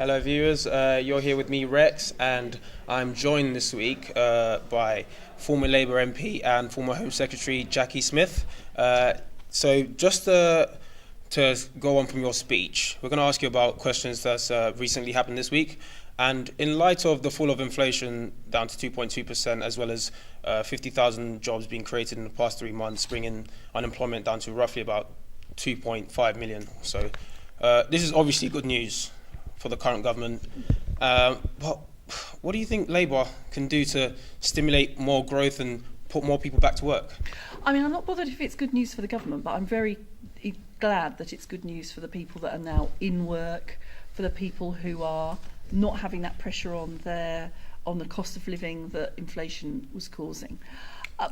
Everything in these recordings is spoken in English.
Hello viewers, you're here with me Rex, and I'm joined this week by former Labour MP and former Home Secretary Jacqui Smith. So just to go on from your speech, we're going to ask you about questions that's recently happened this week. And in light of the fall of inflation down to 2.2%, as well as 50,000 jobs being created in the past 3 months, bringing unemployment down to roughly about 2.5 million. So this is obviously good news for the current government. But what do you think Labour can do to stimulate more growth and put more people back to work? I mean, I'm not bothered if it's good news for the government, but I'm very glad that it's good news for the people that are now in work, for the people who are not having that pressure on the cost of living that inflation was causing.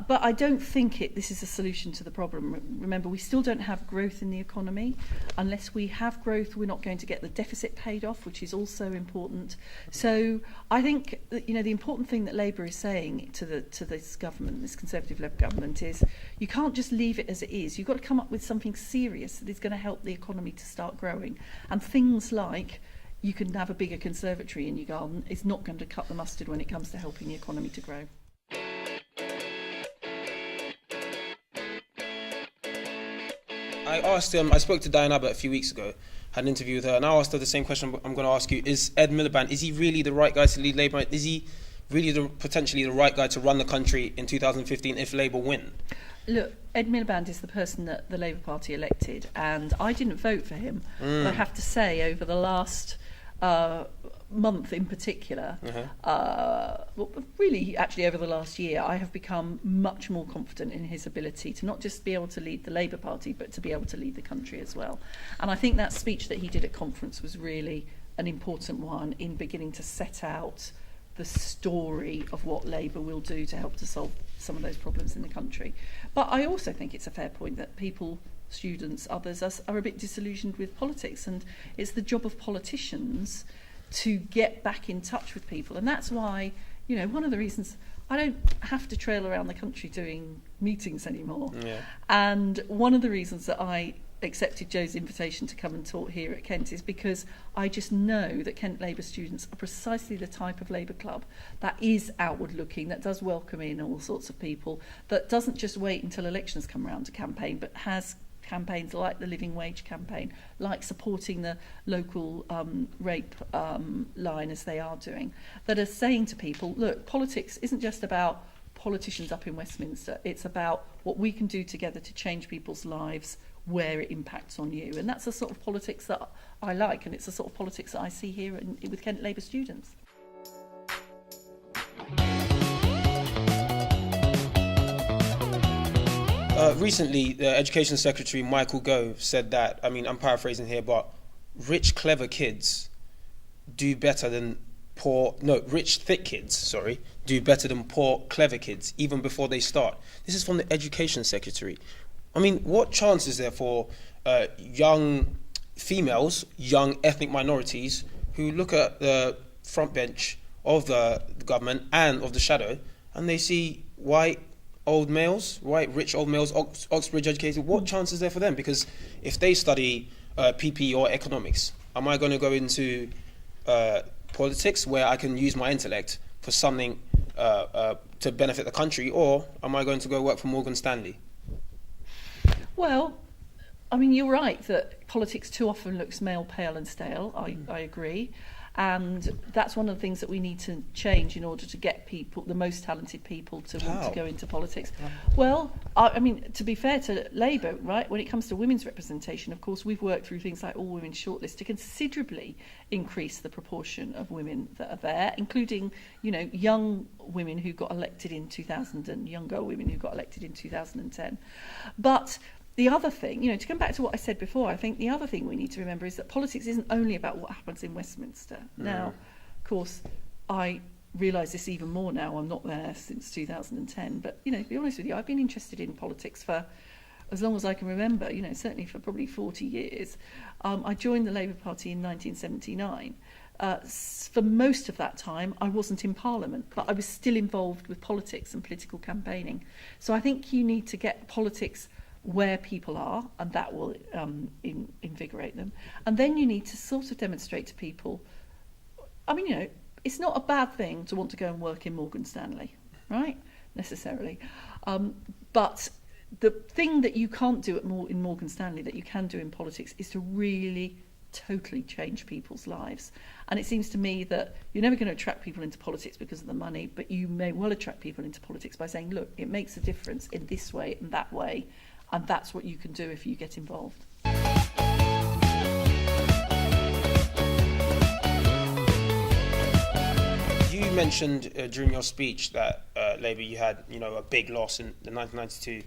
But I don't think this is a solution to the problem. Remember, we still don't have growth in the economy. Unless we have growth, we're not going to get the deficit paid off, which is also important. So I think that, the important thing that Labour is saying to this government, this Conservative Labour government, is you can't just leave it as it is. You've got to come up with something serious that is going to help the economy to start growing. And things like you can have a bigger conservatory in your garden is not going to cut the mustard when it comes to helping the economy to grow. I spoke to Diane Abbott a few weeks ago, had an interview with her, and I asked her the same question I'm going to ask you. Is Ed Milliband, is he really the right guy to lead Labour? Is he really potentially the right guy to run the country in 2015 if Labour win? Look, Ed Milliband is the person that the Labour Party elected, and I didn't vote for him. But I have to say, over the last month in particular, really actually over the last year, I have become much more confident in his ability to not just be able to lead the Labour Party, but to be able to lead the country as well. And I think that speech that he did at conference was really an important one in beginning to set out the story of what Labour will do to help to solve some of those problems in the country. But I also think it's a fair point that people, students, others are a bit disillusioned with politics, and it's the job of politicians to get back in touch with people. And that's why, one of the reasons I don't have to trail around the country doing meetings anymore. Yeah. And one of the reasons that I accepted Joe's invitation to come and talk here at Kent is because I just know that Kent Labour students are precisely the type of Labour club that is outward looking, that does welcome in all sorts of people, that doesn't just wait until elections come around to campaign, but has campaigns like the living wage campaign, like supporting the local rape line as they are doing, that are saying to people, look, politics isn't just about politicians up in Westminster, it's about what we can do together to change people's lives where it impacts on you. And that's the sort of politics that I like, and it's the sort of politics that I see here with Kent Labour students. Recently, the Education Secretary Michael Gove said that, I'm paraphrasing here, but rich, clever kids do better than rich, thick kids, do better than poor, clever kids, even before they start. This is from the Education Secretary. What chance is there for young females, young ethnic minorities who look at the front bench of the government and of the shadow, and they see white rich old males, Oxbridge educated? What chance is there for them? Because if they study PP or economics, am I going to go into politics where I can use my intellect for something to benefit the country, or am I going to go work for Morgan Stanley? Well, you're right that politics too often looks male, pale and stale. I agree. And that's one of the things that we need to change in order to get people, the most talented people, to want to go into politics. Well, to be fair to Labour, right, when it comes to women's representation, of course, we've worked through things like All Women Shortlist to considerably increase the proportion of women that are there, including, young women who got elected in 2000 and young girl women who got elected in 2010. But the other thing, to come back to what I said before, I think the other thing we need to remember is that politics isn't only about what happens in Westminster. Now, of course, I realise this even more now. I'm not there since 2010. But, to be honest with you, I've been interested in politics for as long as I can remember, certainly for probably 40 years. I joined the Labour Party in 1979. For most of that time, I wasn't in Parliament, but I was still involved with politics and political campaigning. So I think you need to get politics where people are, and that will invigorate them. And then you need to sort of demonstrate to people I mean, it's not a bad thing to want to go and work in Morgan Stanley, right? Necessarily. But the thing that you can't do in Morgan Stanley that you can do in politics is to really totally change people's lives. And it seems to me that you're never going to attract people into politics because of the money, but you may well attract people into politics by saying, look, it makes a difference in this way and that way, and that's what you can do if you get involved. You mentioned during your speech that Labour, you had a big loss in the 1992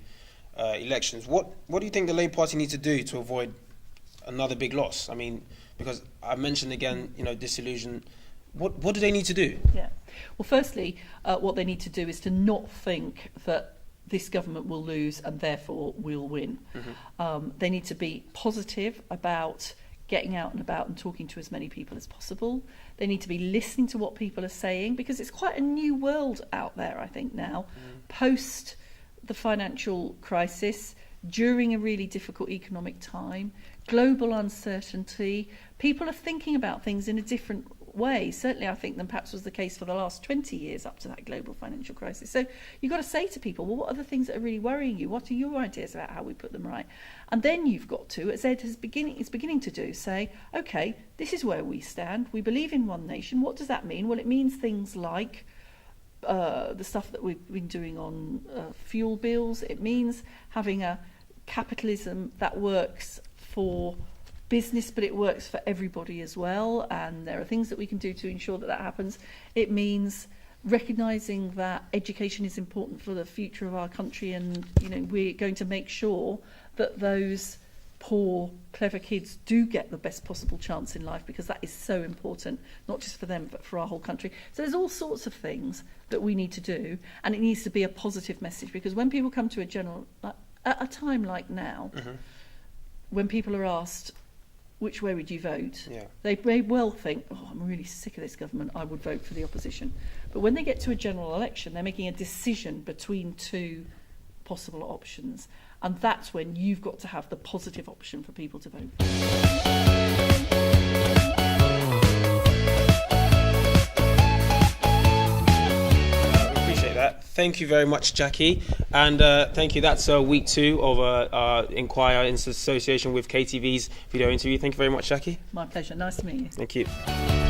elections. What do you think the Labour Party needs to do to avoid another big loss? I mean, because I mentioned again, disillusion. What do they need to do? Yeah. Well, firstly, what they need to do is to not think that this government will lose and therefore we'll win. Mm-hmm. They need to be positive about getting out and about and talking to as many people as possible. They need to be listening to what people are saying, because it's quite a new world out there, I think, now, post the financial crisis, during a really difficult economic time, global uncertainty. People are thinking about things in a different way, certainly I think, than perhaps was the case for the last 20 years up to that global financial crisis. So you've got to say to people, well, what are the things that are really worrying you? What are your ideas about how we put them right? And then you've got to, as Ed is beginning to do, say, okay, this is where we stand. We believe in one nation. What does that mean? Well, it means things like the stuff that we've been doing on fuel bills. It means having a capitalism that works for business, but it works for everybody as well, and there are things that we can do to ensure that happens. It means recognising that education is important for the future of our country, and we're going to make sure that those poor, clever kids do get the best possible chance in life, because that is so important, not just for them but for our whole country. So there's all sorts of things that we need to do, and it needs to be a positive message, because when people come to a general, at a time like now, when people are asked which way would you vote, they may well think, oh, I'm really sick of this government, I would vote for the opposition. But when they get to a general election, they're making a decision between two possible options, and that's when you've got to have the positive option for people to vote. Thank you very much, Jacqui, and thank you. That's week 2 of InQuire in association with KTV's video interview. Thank you very much, Jacqui. My pleasure. Nice to meet you. Thank you.